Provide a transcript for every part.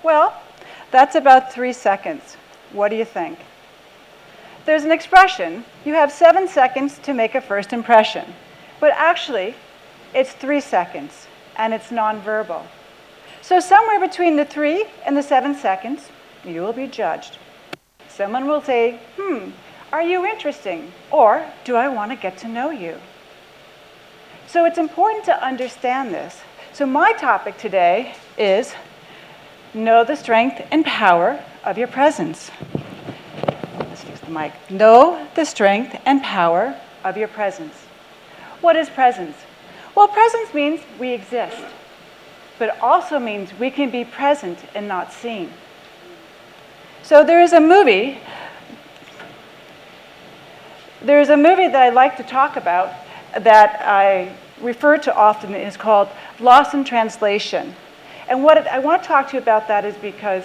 Well, that's about 3 seconds. What do you think? There's an expression, you have 7 seconds to make a first impression. But actually, it's 3 seconds, and it's nonverbal. So somewhere between the 3 and the 7 seconds, you will be judged. Someone will say, are you interesting? Or, do I want to get to know you? So it's important to understand this. So my topic today is know the strength and power of your presence. Let's fix the mic. Know the strength and power of your presence. What is presence? Well, presence means we exist, but it also means we can be present and not seen. So there is a movie that I like to talk about that I refer to often. Is called Lost in Translation. And what I want to talk to you about that is because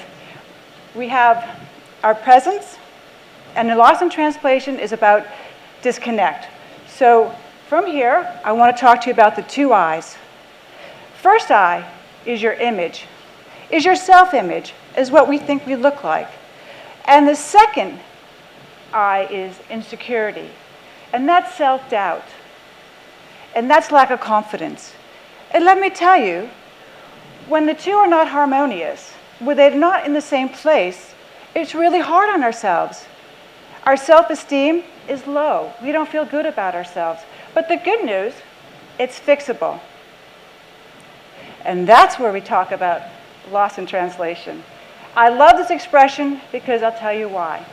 we have our presence, and the Lost in Translation is about disconnect. So from here, I want to talk to you about the 2 eyes. First eye is your image, is your self-image, is what we think we look like. And the second eye is insecurity, and that's self-doubt, and that's lack of confidence. And let me tell you, when the 2 are not harmonious, when they're not in the same place, it's really hard on ourselves. Our self-esteem is low. We don't feel good about ourselves. But the good news, it's fixable. And that's where we talk about lost in translation. I love this expression because I'll tell you why.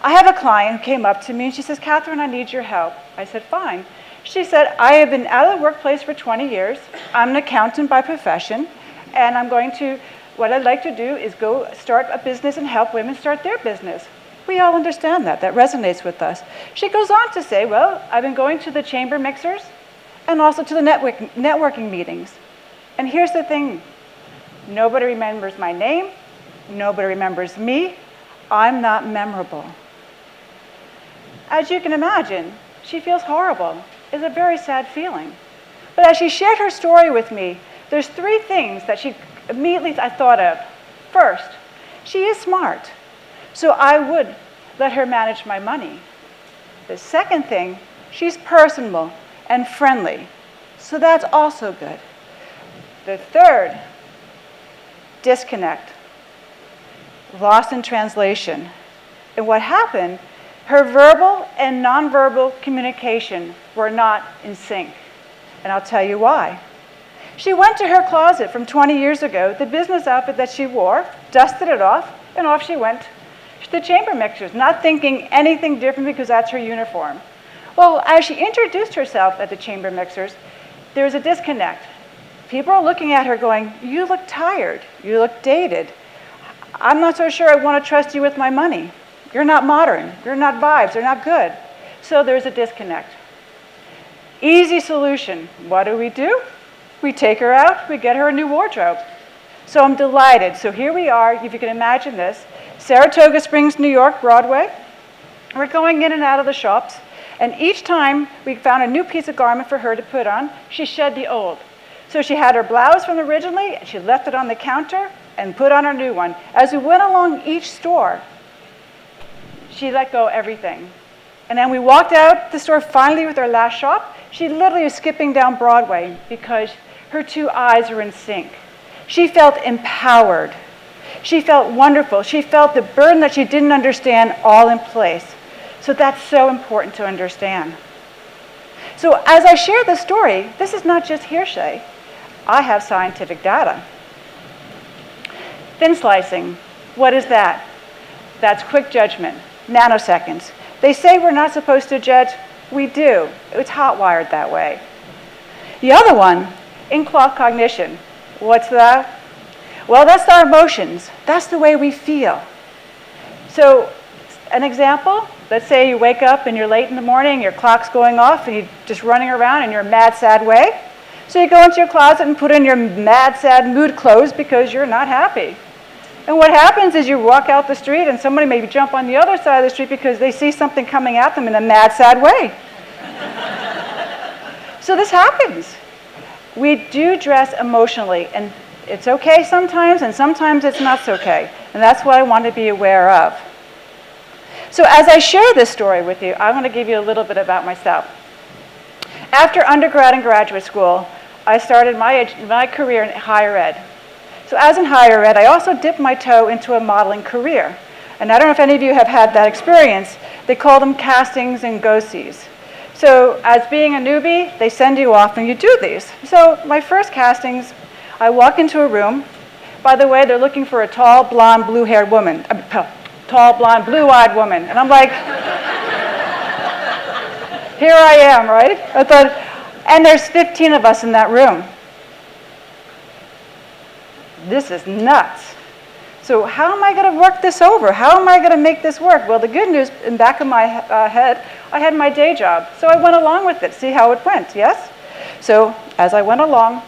I have a client who came up to me and she says, Kathryn, I need your help. I said, fine. She said, I have been out of the workplace for 20 years. I'm an accountant by profession, and what I'd like to do is go start a business and help women start their business. We all understand that. That resonates with us. She goes on to say, well, I've been going to the chamber mixers and also to the networking meetings. And here's the thing. Nobody remembers my name. Nobody remembers me. I'm not memorable. As you can imagine, she feels horrible. It's a very sad feeling. But as she shared her story with me, there's 3 things that I thought of. First, she is smart, so I would let her manage my money. The second thing, she's personable and friendly, so that's also good. The third, disconnect, lost in translation. And what happened, her verbal and nonverbal communication were not in sync. And I'll tell you why. She went to her closet from 20 years ago, the business outfit that she wore, dusted it off, and off she went to the chamber mixers, not thinking anything different because that's her uniform. Well, as she introduced herself at the chamber mixers, there was a disconnect. People are looking at her going, you look tired, you look dated. I'm not so sure I want to trust you with my money. You're not modern, you're not vibes, they're not good. So there's a disconnect. Easy solution, what do? We take her out, we get her a new wardrobe. So I'm delighted. So here we are, if you can imagine this, Saratoga Springs, New York, Broadway. We're going in and out of the shops, and each time we found a new piece of garment for her to put on, she shed the old. So she had her blouse from originally, she left it on the counter and put on her new one. As we went along each store, she let go of everything. And then we walked out the store finally with our last shop. She literally was skipping down Broadway because her 2 eyes are in sync. She felt empowered. She felt wonderful. She felt the burden that she didn't understand all in place. So that's so important to understand. So as I share the story, this is not just hearsay. I have scientific data. Thin slicing, what is that? That's quick judgment, nanoseconds. They say we're not supposed to judge. We do. It's hot-wired that way. The other one, in-cloth cognition. What's that? Well, that's our emotions. That's the way we feel. So an example, let's say you wake up and you're late in the morning, your clock's going off, and you're just running around in your mad, sad way. So you go into your closet and put in your mad, sad mood clothes because you're not happy. And what happens is you walk out the street and somebody maybe jump on the other side of the street because they see something coming at them in a mad, sad way. So this happens. We do dress emotionally, and It's okay sometimes, and sometimes it's not so okay. And that's what I want to be aware of. So as I share this story with you, I want to give you a little bit about myself. After undergrad and graduate school, I started my career in higher ed. So as in higher ed, I also dipped my toe into a modeling career. And I don't know if any of you have had that experience. They call them castings and go-sees. So as being a newbie, they send you off and you do these. So my first castings, I walk into a room. By the way, they're looking for a tall, blonde, blue-haired woman. Tall, blonde, blue-eyed woman. And I'm like, here I am, right? I thought, and there's 15 of us in that room. This is nuts. So how am I going to work this over? How am I going to make this work? Well, the good news, in the back of my head, I had my day job. So I went along with it, see how it went, yes? So as I went along,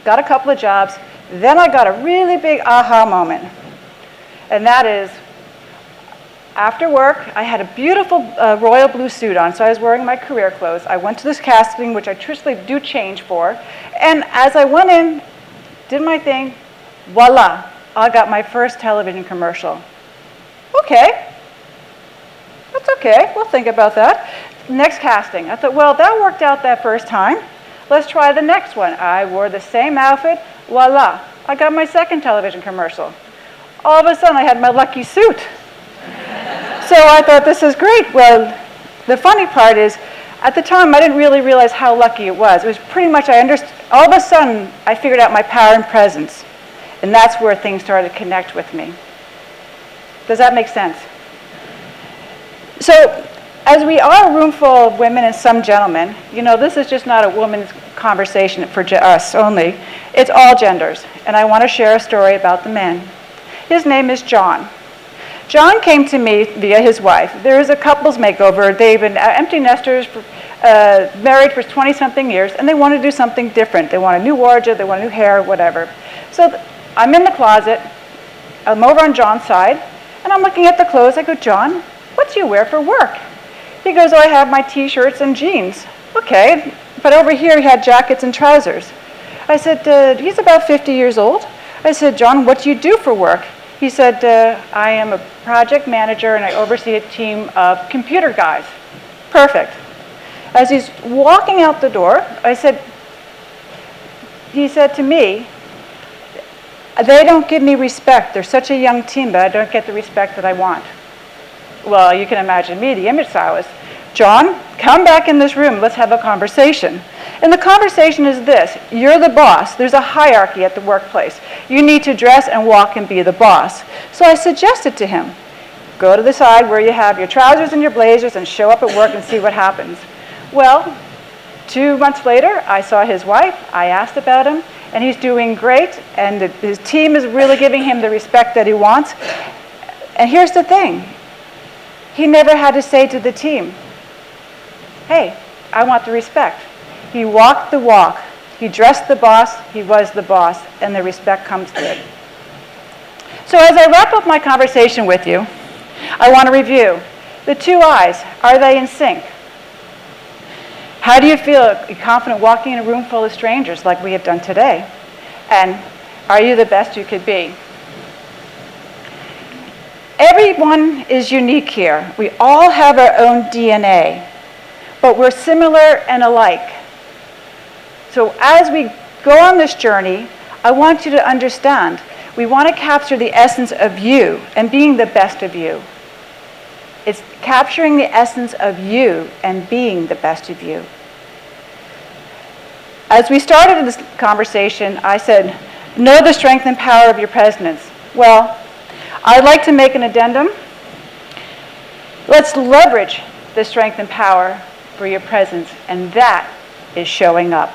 got a couple of jobs, then I got a really big aha moment. And that is, after work, I had a beautiful royal blue suit on, so I was wearing my career clothes. I went to this casting, which I truthfully do change for. And as I went in, did my thing, voila. I got my first television commercial. Okay, that's okay, we'll think about that. Next casting, I thought, well, that worked out that first time. Let's try the next one. I wore the same outfit, voila. I got my second television commercial. All of a sudden, I had my lucky suit. So I thought, this is great. Well, the funny part is, at the time, I didn't really realize how lucky it was. It was pretty much, all of a sudden, I figured out my power and presence. And that's where things started to connect with me. Does that make sense? So, as we are a room full of women and some gentlemen, you know, this is just not a woman's conversation for us only. It's all genders. And I want to share a story about the man. His name is John. John came to me via his wife. There is a couples makeover. They've been empty nesters, married for 20-something years, and they want to do something different. They want a new wardrobe, they want new hair, whatever. So I'm in the closet. I'm over on John's side, and I'm looking at the clothes. I go, John, what do you wear for work? He goes, oh, I have my T-shirts and jeans. Okay, but over here he had jackets and trousers. I said, he's about 50 years old. I said, John, what do you do for work? He said, I am a project manager and I oversee a team of computer guys. Perfect. As he's walking out the door, he said to me, they don't give me respect. They're such a young team, but I don't get the respect that I want. Well, you can imagine me, the image stylist. John, come back in this room. Let's have a conversation. And the conversation is this. You're the boss. There's a hierarchy at the workplace. You need to dress and walk and be the boss. So I suggested to him, go to the side where you have your trousers and your blazers and show up at work and see what happens. Well, 2 months later, I saw his wife. I asked about him, and he's doing great, and his team is really giving him the respect that he wants. And here's the thing. He never had to say to the team, hey, I want the respect. He walked the walk. He dressed the boss. He was the boss, and the respect comes to it. So as I wrap up my conversation with you, I want to review. The 2 eyes, are they in sync? How do you feel confident walking in a room full of strangers like we have done today? And are you the best you could be? Everyone is unique here. We all have our own DNA, but we're similar and alike. So as we go on this journey, I want you to understand, we want to capture the essence of you and being the best of you. It's capturing the essence of you and being the best of you. As we started this conversation, I said, know the strength and power of your presence. Well, I'd like to make an addendum. Let's leverage the strength and power for your presence, and that is showing up.